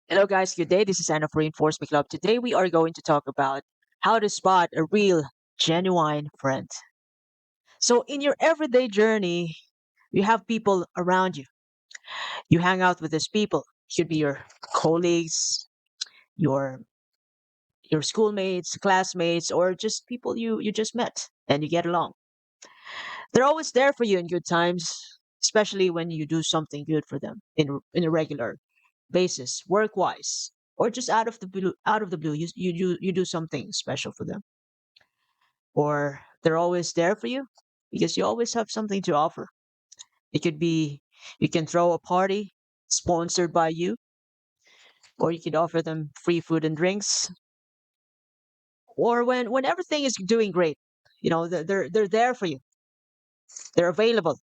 Hello, guys. Good day. This is Anna of Reinforcement Club. Today, we are going to talk about how to spot a real, genuine friend. So, in your everyday journey, you have people around you. You hang out with these people. Could be your colleagues, your your schoolmates, classmates, or just people you just met and you get along. They're always there for you in good times, especially when you do something good for them in a regular basis, work wise, or just out of the blue, you do something special for them, or they're always there for you because you always have something to offer. It could be you can throw a party sponsored by you, or you could offer them free food and drinks, or when everything is doing great, they're there for you. They're available,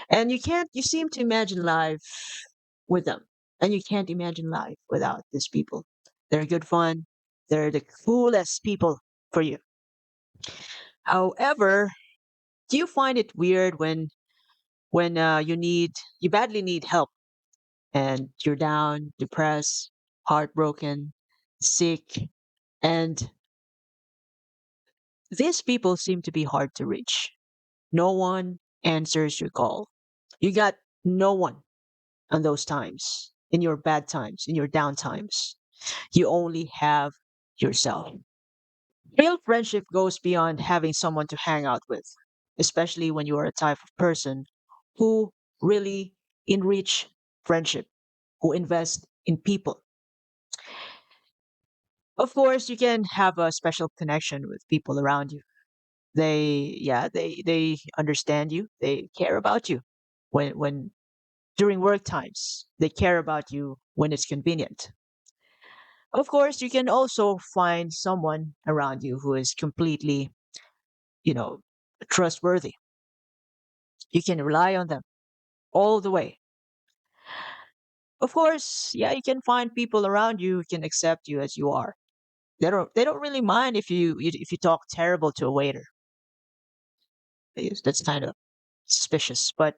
and you seem to imagine life with them, and you can't imagine life without these people. They're good fun. They're the coolest people for you. However, do you find it weird when you badly need help and you're down, depressed, heartbroken, sick, and these people seem to be hard to reach. No one answers your call. You got no one on those times, in your bad times, in your down times. You only have yourself. Real friendship goes beyond having someone to hang out with, especially when you are a type of person who really enrich friendship, who invest in people. Of course, you can have a special connection with people around you. They understand you. They care about you when during work times. They care about you when it's convenient. Of course, you can also find someone around you who is completely, you know, trustworthy. You can rely on them all the way. Of course, yeah, you can find people around you who can accept you as you are. They don't really mind if you talk terrible to a waiter. Yes, that's kind of suspicious, but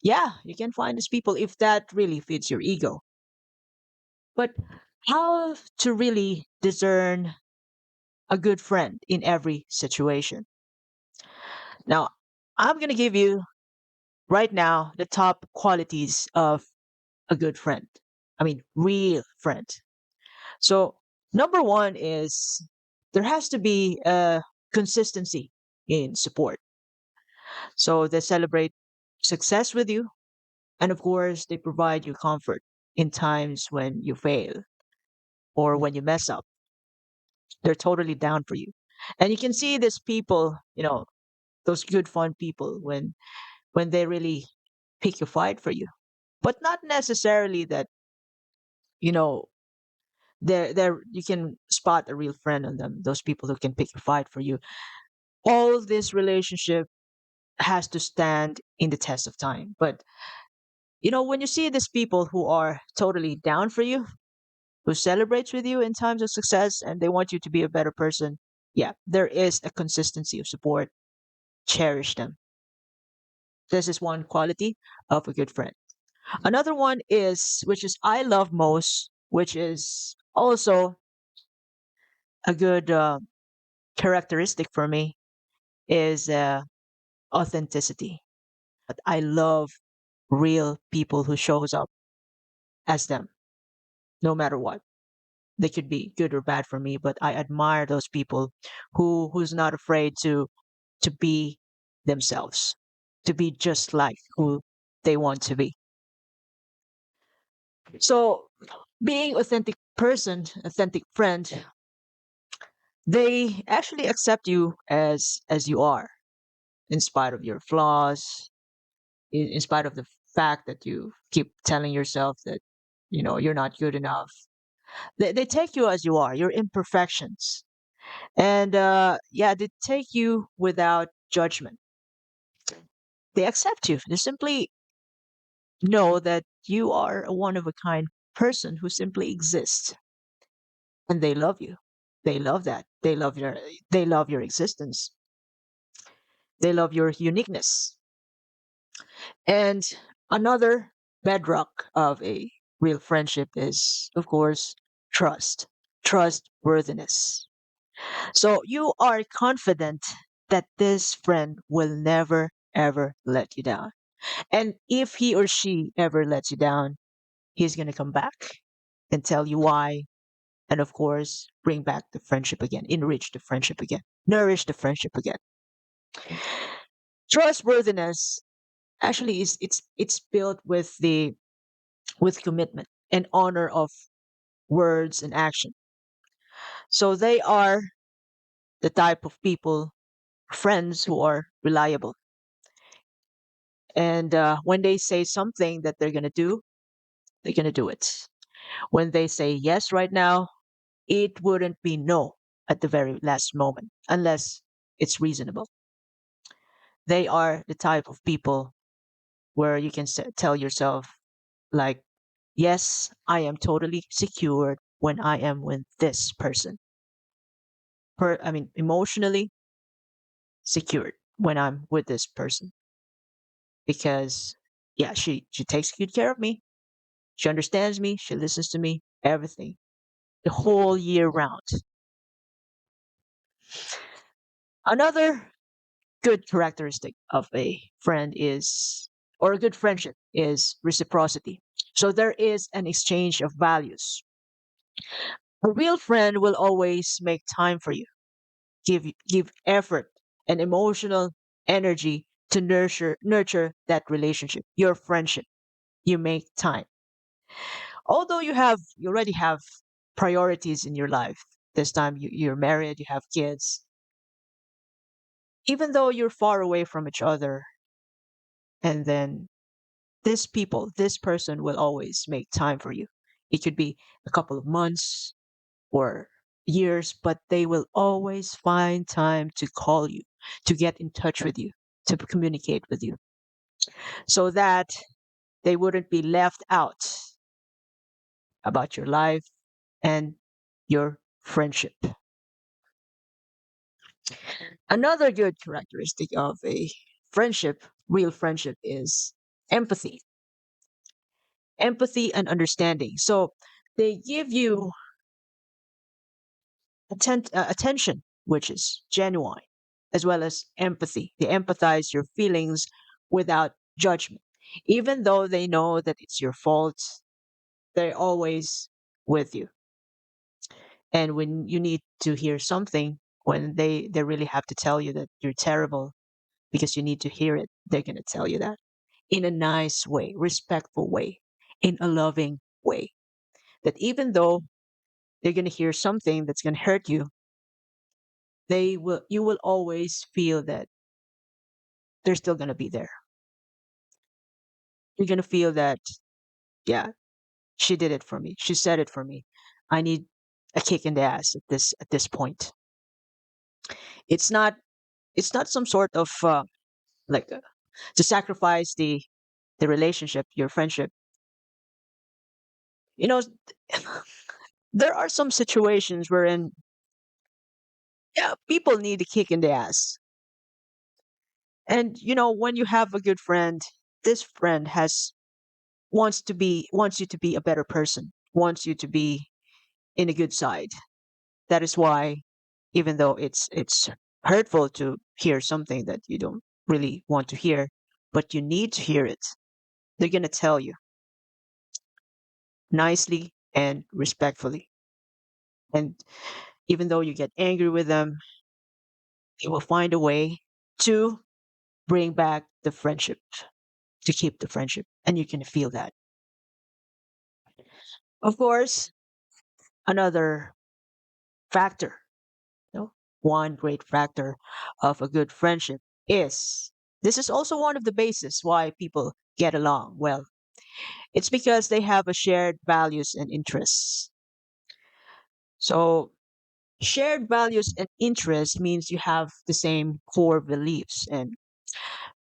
yeah, you can find these people if that really fits your ego. But how to really discern a good friend in every situation? Now, I'm going to give you right now the top qualities of a good friend. I mean, real friend. So, number one is there has to be a consistency in support. So, they celebrate success with you, and of course, they provide you comfort in times when you fail or when you mess up. They're totally down for you. And you can see these people, those good fun people when they really pick a fight for you. But not necessarily that, you know, they're you can spot a real friend on them, those people who can pick a fight for you. All this relationship has to stand in the test of time. But when you see these people who are totally down for you, who celebrates with you in times of success and they want you to be a better person, yeah, there is a consistency of support. Cherish them. This is one quality of a good friend. Another one is, which is I love most, which is also a good characteristic for me, is authenticity. I love real people who shows up as them, no matter what. They could be good or bad for me, but I admire those people who's not afraid to be themselves, to be just like who they want to be. So being authentic person, authentic friend, they actually accept you as you are, in spite of your flaws, in spite of the fact that you keep telling yourself that you're not good enough. They take you as you are, your imperfections, and yeah, they take you without judgment. They accept you. They simply know that you are a one of a kind person who simply exists, and they love you. They love that. They love your existence. They love your uniqueness. And another bedrock of a real friendship is, of course, trust, trustworthiness. So you are confident that this friend will never, ever let you down. And if he or she ever lets you down, he's going to come back and tell you why. And of course, bring back the friendship again, enrich the friendship again, nourish the friendship again. Trustworthiness actually is it's built with commitment and honor of words and action. So they are the type of people, friends who are reliable. And when they say something that they're going to do it. When they say yes right now, it wouldn't be no at the very last moment unless it's reasonable. They are the type of people where you can tell yourself, like, yes, I am totally secured when I am with this person. I mean, emotionally secured when I'm with this person because, yeah, she takes good care of me. She understands me. She listens to me. Everything, the whole year round. Another good characteristic of a friend is, or a good friendship is reciprocity. So there is an exchange of values. A real friend will always make time for you, give effort and emotional energy to nurture that relationship, your friendship. You make time. Although you already have priorities in your life. This time you're married, you have kids. Even though you're far away from each other, and then this person will always make time for you. It could be a couple of months or years, but they will always find time to call you, to get in touch with you, to communicate with you, so that they wouldn't be left out about your life and your friendship. Another good characteristic of a friendship, real friendship, is empathy. Empathy and understanding. So they give you attention, which is genuine, as well as empathy. They empathize your feelings without judgment. Even though they know that it's your fault, they're always with you. And when you need to hear something, when they really have to tell you that you're terrible because you need to hear it, they're going to tell you that in a nice way, respectful way, in a loving way. That even though they're going to hear something that's going to hurt you, you will always feel that they're still going to be there. You're going to feel that, yeah, she did it for me. She said it for me. I need a kick in the ass at this point. It's not it's not some sort of like to sacrifice the relationship, your friendship. You know, there are some situations wherein, yeah, people need a kick in the ass. And when you have a good friend, this friend has wants you to be a better person, wants you to be in a good side. That is why, even though it's hurtful to hear something that you don't really want to hear, but you need to hear it, they're gonna tell you nicely and respectfully. And even though you get angry with them, they will find a way to bring back the friendship, to keep the friendship, and you can feel that. Of course, another factor, you know, one great factor of a good friendship is this is also one of the bases why people get along well. It's because they have a shared values and interests. So shared values and interests means you have the same core beliefs and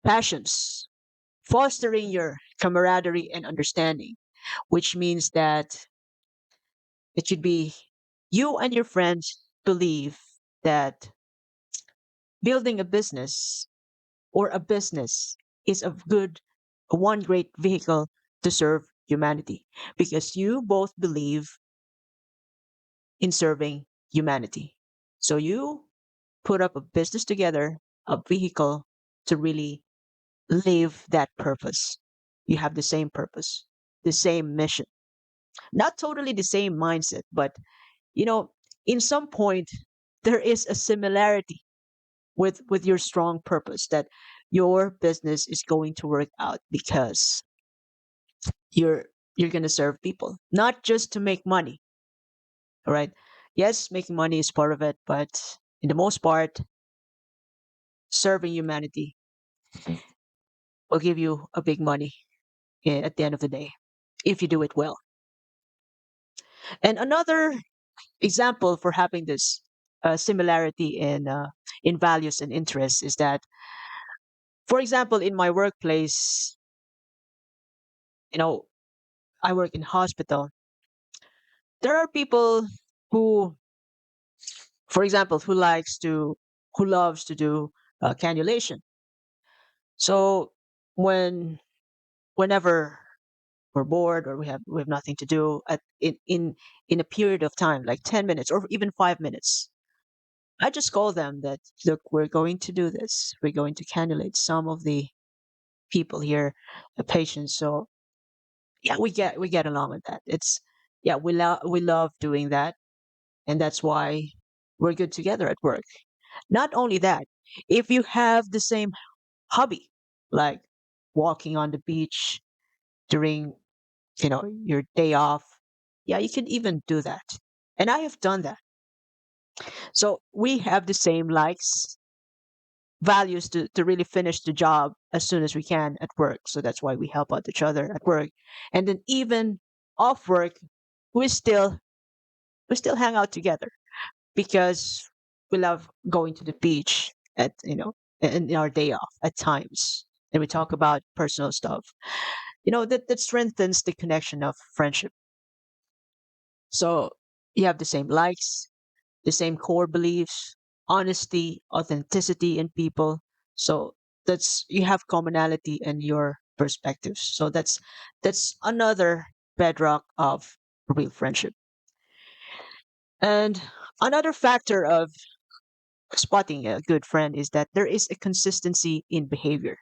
passions, fostering your camaraderie and understanding, which means that it should be you and your friends believe that building a business or a business is a good one great vehicle to serve humanity because you both believe in serving humanity. So you put up a business together, a vehicle to really live that purpose. You have the same purpose, the same mission, not totally the same mindset, but you know, in some point, there is a similarity with your strong purpose that your business is going to work out because you're you're going to serve people, not just to make money. All right. Yes, making money is part of it, but in the most part, serving humanity will give you a big money at the end of the day if you do it well. And another example for having this similarity in values and interests is that, for example, in my workplace, you know, I work in hospital. There are people who, for example, who loves to do cannulation. So when whenever we're bored or we have nothing to do in a period of time like 10 minutes or even 5 minutes, I just call them that, look, we're going to do this. We're going to cannulate some of the people here, the patients. So yeah, we get along with that. It's yeah, we love doing that, and that's why we're good together at work. Not only that, if you have the same hobby, like walking on the beach during your day off, yeah, you can even do that. And I have done that. So we have the same likes, values to really finish the job as soon as we can at work. So that's why we help out each other at work. And then even off work, we still we still hang out together because we love going to the beach at in our day off at times. And we talk about personal stuff. That strengthens the connection of friendship. So you have the same likes, the same core beliefs, honesty, authenticity in people. So that's you have commonality in your perspectives. So that's another bedrock of real friendship. And another factor of spotting a good friend is that there is a consistency in behavior,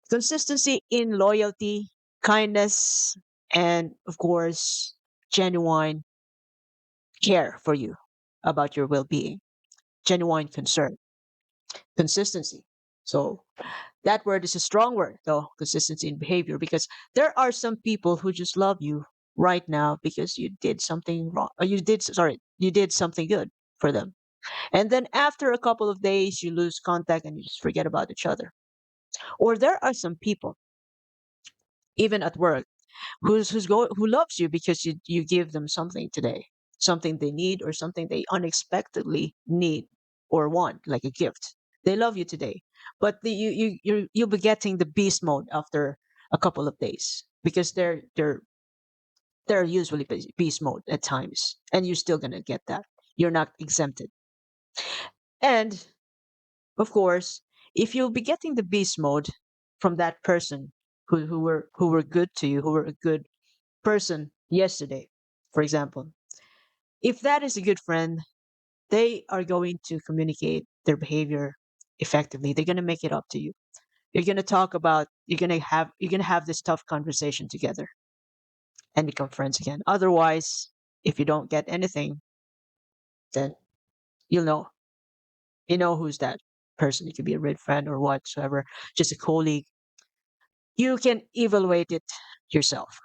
consistency in loyalty, kindness, and of course, genuine care for you about your well being, genuine concern, consistency. So that word is a strong word, though, consistency in behavior, because there are some people who just love you right now because you did something wrong, or you did something good for them. And then after a couple of days, you lose contact and you just forget about each other. Or there are some people, even at work, who loves you because you give them something today, something they need or something they unexpectedly need or want, like a gift. They love you today, but you'll be getting the beast mode after a couple of days because they're usually beast mode at times, and you're still gonna get that. You're not exempted. And of course, if you'll be getting the beast mode from that person who were good to you, who were a good person yesterday, for example, if that is a good friend, they are going to communicate their behavior effectively. They're going to make it up to you. You're going to have this tough conversation together and become friends again. Otherwise, if you don't get anything, then you'll know. You know who's that person. It could be a real friend or whatsoever, just a colleague. You can evaluate it yourself.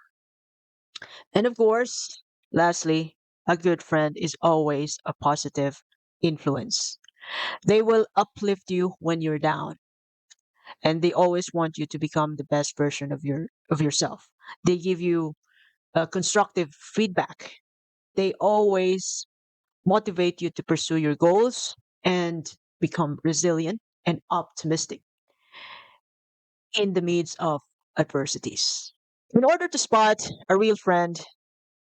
And of course, lastly, a good friend is always a positive influence. They will uplift you when you're down, and they always want you to become the best version of yourself. They give you constructive feedback. They always motivate you to pursue your goals and become resilient and optimistic in the midst of adversities. In order to spot a real friend,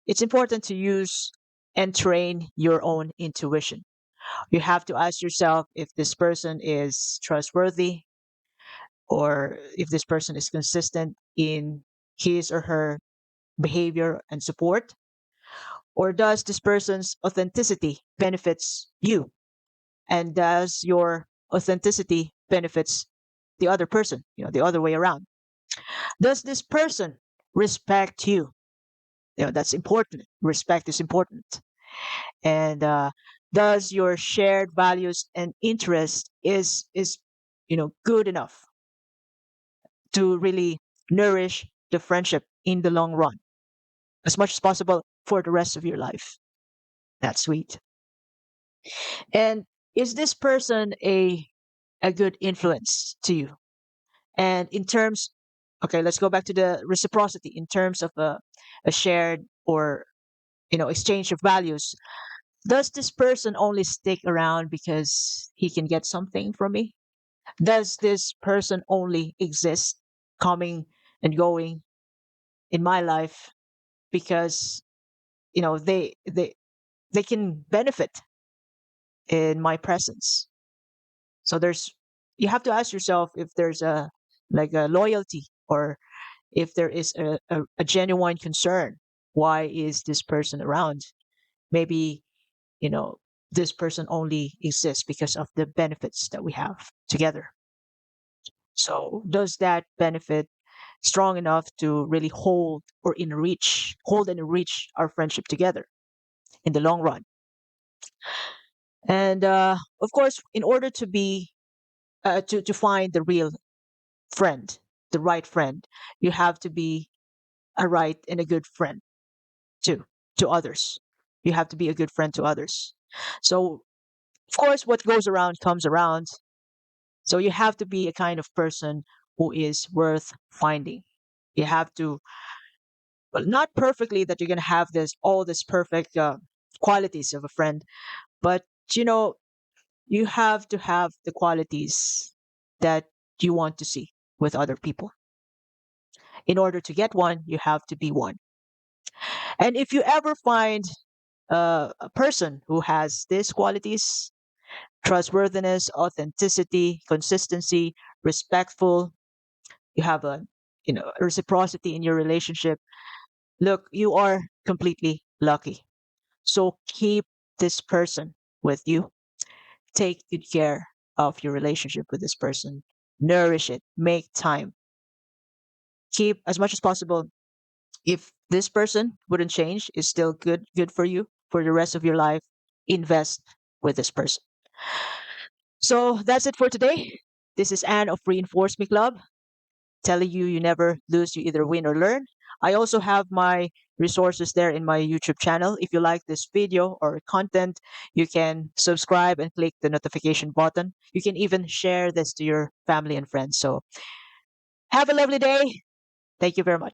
it's important to use and train your own intuition. You have to ask yourself if this person is trustworthy or if this person is consistent in his or her behavior and support? Or does this person's authenticity benefits you? And does your authenticity benefits the other person, the other way around? Does this person respect you? That's important. Respect is important. And does your shared values and interest is good enough to really nourish the friendship in the long run as much as possible for the rest of your life? That's sweet. And is this person a good influence to you? And in terms, okay, let's go back to the reciprocity in terms of a shared or exchange of values. Does this person only stick around because he can get something from me? Does this person only exist, coming and going in my life because they can benefit in my presence? So you have to ask yourself if there's a loyalty, or if there is a genuine concern. Why is this person around? Maybe you know this person only exists because of the benefits that we have together. So does that benefit strong enough to really hold and enrich our friendship together in the long run? And of course, in order to be to find the real friend, the right friend, you have to be a right and a good friend too to others. You have to be a good friend to others. So of course, what goes around comes around. So you have to be a kind of person who is worth finding. You have to, well, not perfectly that you're going to have all this perfect qualities of a friend, but you know, you have to have the qualities that you want to see with other people. In order to get one, you have to be one. And if you ever find a person who has these qualities: trustworthiness, authenticity, consistency, respectful, you have a reciprocity in your relationship, look, you are completely lucky. So keep this person with you. Take good care of your relationship with this person. Nourish it. Make time. Keep as much as possible. If this person wouldn't change, is still good for you for the rest of your life, invest with this person. So that's it for today. This is Anne of Reinforce Me Club, telling you you never lose, you either win or learn. I also have my resources there in my YouTube channel. If you like this video or content, you can subscribe and click the notification button. You can even share this to your family and friends. So have a lovely day. Thank you very much.